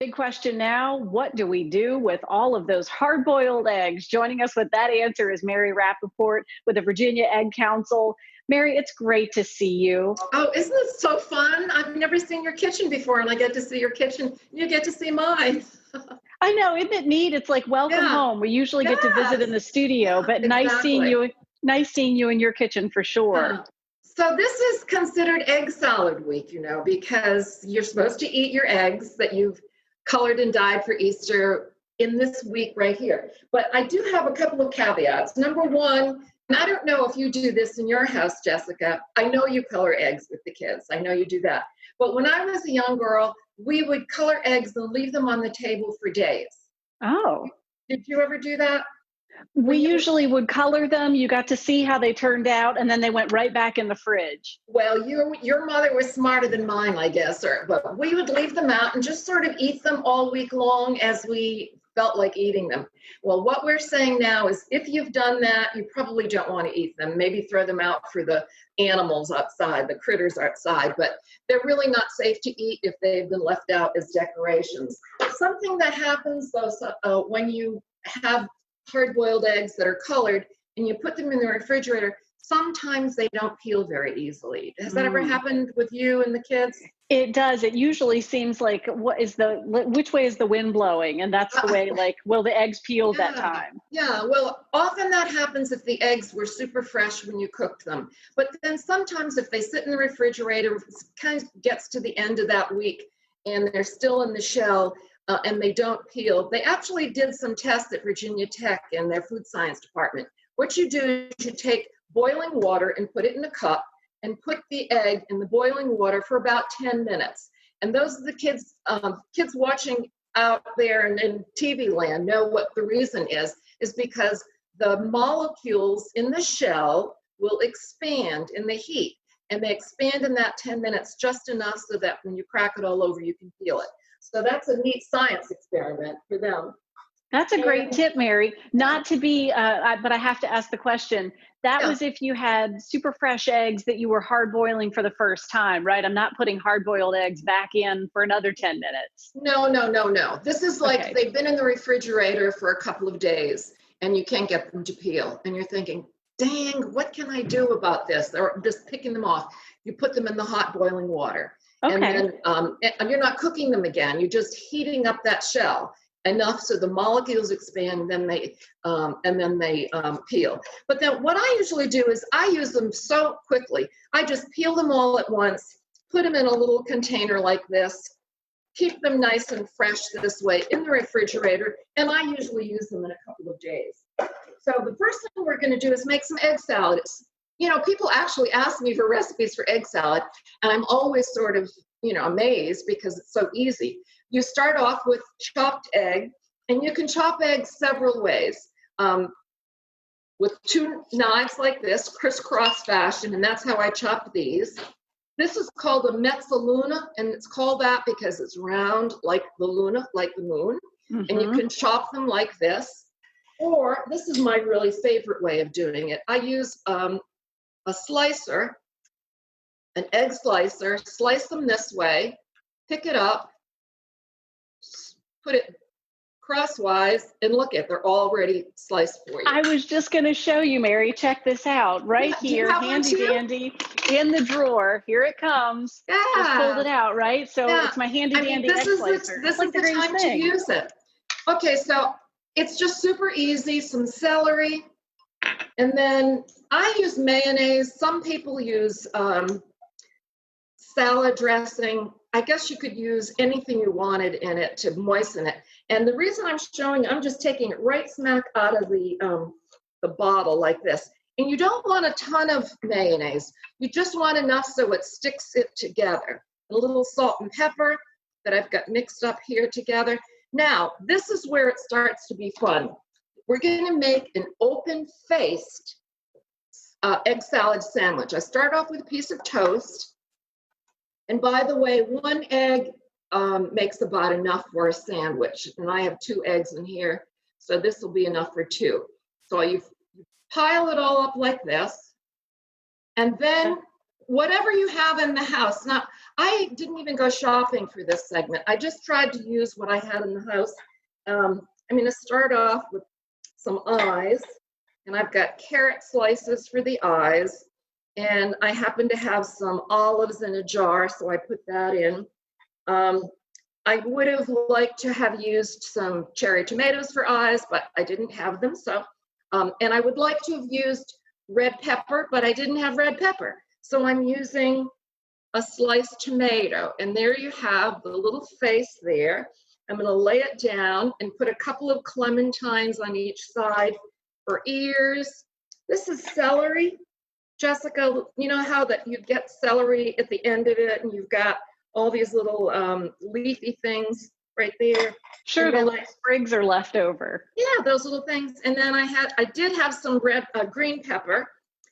Big question now. What do we do with all of those hard boiled eggs? Joining us with that answer is Mary Rappaport with the Virginia Egg Council. Mary, it's great to see you. Oh, isn't it so fun? I've never seen your kitchen before, and I get to see your kitchen. You get to see mine. I know, isn't it neat? It's like welcome Yeah. home. We usually get to visit in Yes. the studio, Yeah, but nice seeing exactly. you. Nice seeing you in your kitchen for sure. Yeah. So this is considered egg salad week, because you're supposed to eat your eggs that you've colored and dyed for Easter in this week right here. But I do have a couple of caveats. Number one, and I don't know if you do this in your house, Jessica. I know you color eggs with the kids. I know you do that. But when I was a young girl, we would color eggs and leave them on the table for days. Oh, Did you ever do that? we When you usually would color them. You got to see how they turned out, and then they went right back in the fridge. Well, your mother was smarter than mine, I guess, but we would leave them out and just sort of eat them all week long as we felt like eating them. Well, what we're saying now is if you've done that, you probably don't want to eat them. Maybe throw them out for the animals outside, the critters outside, but they're really not safe to eat if they've been left out as decorations. Something that happens though, when you have hard-boiled eggs that are colored and you put them in the refrigerator, sometimes they don't peel very easily. Has that ever Mm. happened with you and the kids? It does. It usually seems like which way is the wind blowing? And that's the Uh, way, like, will the eggs peel that yeah, time? yeah. Well, often that happens if the eggs were super fresh when you cooked them. But then sometimes if they sit in the refrigerator, it kind of gets to the end of that week and they're still in the shell and they don't peel. They actually did some tests at Virginia Tech in their food science department. What you do is you take boiling water and put it in a cup and put the egg in the boiling water for about 10 minutes. And those are the kids watching out there in TV land know what the reason is because the molecules in the shell will expand in the heat. And they expand in that 10 minutes just enough so that when you crack it all over, you can peel it. So that's a neat science experiment for them. That's a great And tip, Mary. yeah, Not to be, but I have to ask the question. That yeah. was if you had super fresh eggs that you were hard boiling for the first time, right? I'm not putting hard boiled eggs back in for another 10 minutes. No, no, no, no. This is like Okay. they've been in the refrigerator for a couple of days and you can't get them to peel. And you're thinking, dang, what can I do about this? Or just picking them off. You put them in the hot boiling water. And Okay. then and you're not cooking them again. You're just heating up that shell enough so the molecules expand and then they peel. But then what I usually do is I use them so quickly. I just peel them all at once, put them in a little container like this, keep them nice and fresh this way in the refrigerator, and I usually use them in a couple of days. So the first thing we're going to do is make some egg salad. People actually ask me for recipes for egg salad, and I'm always sort of, amazed because it's so easy. You start off with chopped egg, and you can chop eggs several ways. With two knives like this, crisscross fashion, and that's how I chop these. This is called a mezzaluna, and it's called that because it's round like the luna, like the moon. And you Hmm. can chop them like this. Or this is my really favorite way of doing it. I use a slicer, an egg slicer, slice them this way, pick it up, put it crosswise, and look at they're already sliced for you. I was just going to show you, Mary. Check this out right Yeah, do you here, have one handy too? dandy in the drawer. Here it comes. Just pulled Yeah, it out, right? So yeah. it's my handy I mean, dandy egg slicer. this It's is like the the greatest time to thing. use it. Okay, so it's just super easy. Some celery, and then I use mayonnaise. Some people use salad dressing. I guess you could use anything you wanted in it to moisten it. And the reason I'm just taking it right smack out of the bottle like this. And you don't want a ton of mayonnaise. You just want enough so it sticks it together. A little salt and pepper that I've got mixed up here together. Now, this is where it starts to be fun. We're going to make an open-faced egg salad sandwich. I start off with a piece of toast. And by the way, one egg makes about enough for a sandwich. And I have 2 eggs in here, so this will be enough for 2. So you pile it all up like this. And then whatever you have in the house. Now, I didn't even go shopping for this segment. I just tried to use what I had in the house. I'm going to start off with some eyes, and I've got carrot slices for the eyes, and I happen to have some olives in a jar, so I put that in. I would have liked to have used some cherry tomatoes for eyes, but I didn't have them. So, and I would like to have used red pepper, but I didn't have red pepper. So I'm using a sliced tomato, and there you have the little face there. I'm going to lay it down and put a couple of clementines on each side for ears. This is celery. Jessica, you know how that you get celery at the end of it, and you've got all these little leafy things right there. Sure, the little sprigs are left over. Yeah, those little things. And then I did have some green pepper.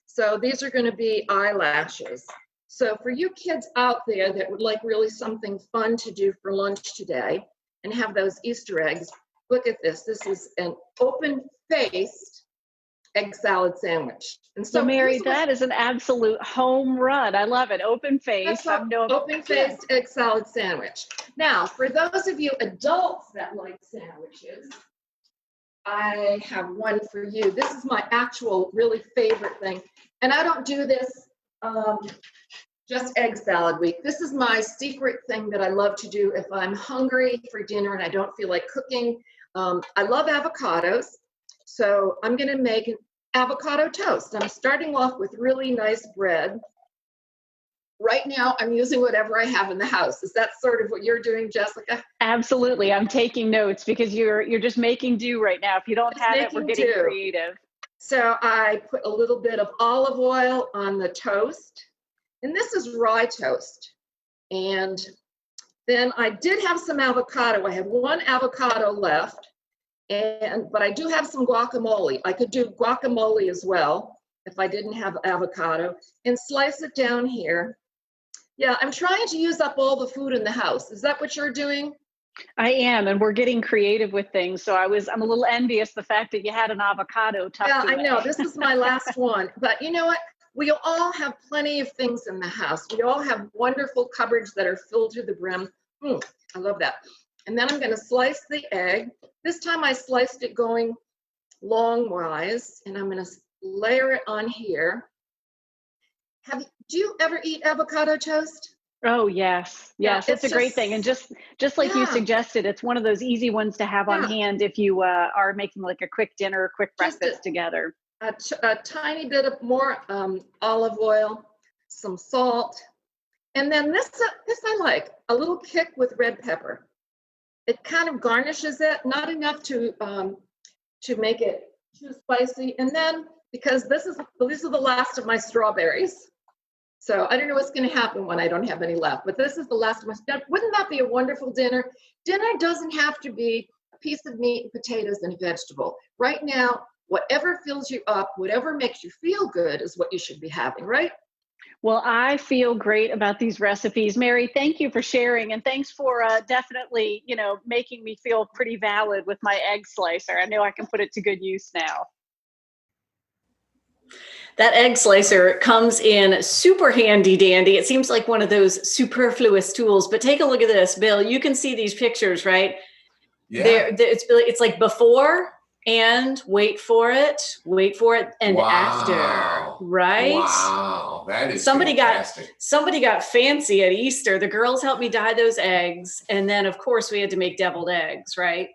So these are going to be eyelashes. So for you kids out there that would like really something fun to do for lunch today and have those Easter eggs, look at this. This is an open-faced egg salad sandwich. And so Mary, that is an absolute home run. I love it. Open face. Open-faced egg salad sandwich. Now, for those of you adults that like sandwiches, I have one for you. This is my actual really favorite thing. And I don't do this just egg salad week. This is my secret thing that I love to do if I'm hungry for dinner and I don't feel like cooking. I love avocados. So I'm going to make an avocado toast. I'm starting off with really nice bread. Right now, I'm using whatever I have in the house. Is that sort of what you're doing, Jessica? Absolutely. I'm taking notes because you're just making do right now. If you don't have it, we're getting creative. So I put a little bit of olive oil on the toast. And this is rye toast. And then I did have some avocado. I have one avocado left. But I do have some guacamole. I could do guacamole as well if I didn't have avocado, and slice it down here. Yeah, I'm trying to use up all the food in the house. Is that what you're doing? I am, and we're getting creative with things. So I'm a little envious the fact that you had an avocado tucked away. I know. This is my last one. But you know what? We all have plenty of things in the house. We all have wonderful cupboards that are filled to the brim. I love that. And then I'm going to slice the egg. This time I sliced it going longwise, and I'm going to layer it on here. Do you ever eat avocado toast? Oh, yes. Yes, it's a great thing. And just like you suggested, it's one of those easy ones to have on hand if you are making like a quick dinner, quick breakfast together. A tiny bit of more olive oil, some salt, and then this I like, a little kick with red pepper. It kind of garnishes it, not enough to make it too spicy. And then, because these are the last of my strawberries, so I don't know what's going to happen when I don't have any left. But this is the last of my. Wouldn't that be a wonderful dinner? Dinner doesn't have to be a piece of meat and potatoes and a vegetable. Right now, whatever fills you up, whatever makes you feel good, is what you should be having, right? Well, I feel great about these recipes. Mary, thank you for sharing, and thanks for definitely, making me feel pretty valid with my egg slicer. I know I can put it to good use now. That egg slicer comes in super handy dandy. It seems like one of those superfluous tools, but take a look at this, Bill. You can see these pictures, right? Yeah. It's like before and wait for it and after, right? Wow, that is fantastic. Somebody got fancy at Easter. The girls helped me dye those eggs, and then of course we had to make deviled eggs, right?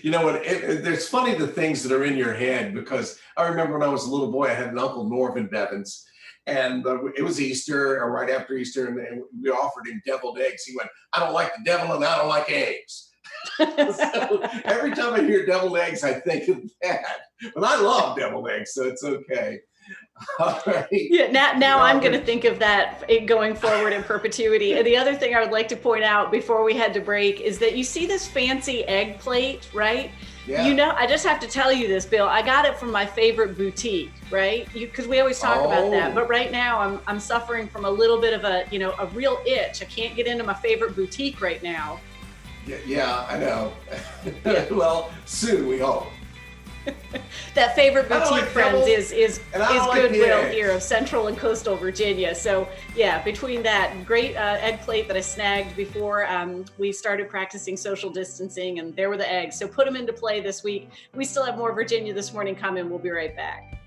You know what? There's funny the things that are in your head, because I remember when I was a little boy, I had an uncle, Norman Bevins, and it was Easter or right after Easter, and we offered him deviled eggs. He went, "I don't like the devil, and I don't like eggs." So every time I hear deviled eggs, I think of that. But I love deviled eggs, so it's okay. All right. Yeah, now I'm going to think of that going forward in perpetuity. And the other thing I would like to point out before we head to break is that you see this fancy egg plate, right? Yeah. I just have to tell you this, Bill. I got it from my favorite boutique, right? Because we always talk about that. But right now I'm suffering from a little bit of a real itch. I can't get into my favorite boutique right now. Yeah, I know. Yeah. Well, soon we hope. That favorite I don't boutique like friends double, is and I don't like the Goodwill egg. here of Central and Coastal Virginia. So yeah, between that great egg plate that I snagged before we started practicing social distancing, and there were the eggs. So put them into play this week. We still have more Virginia This Morning coming. We'll be right back.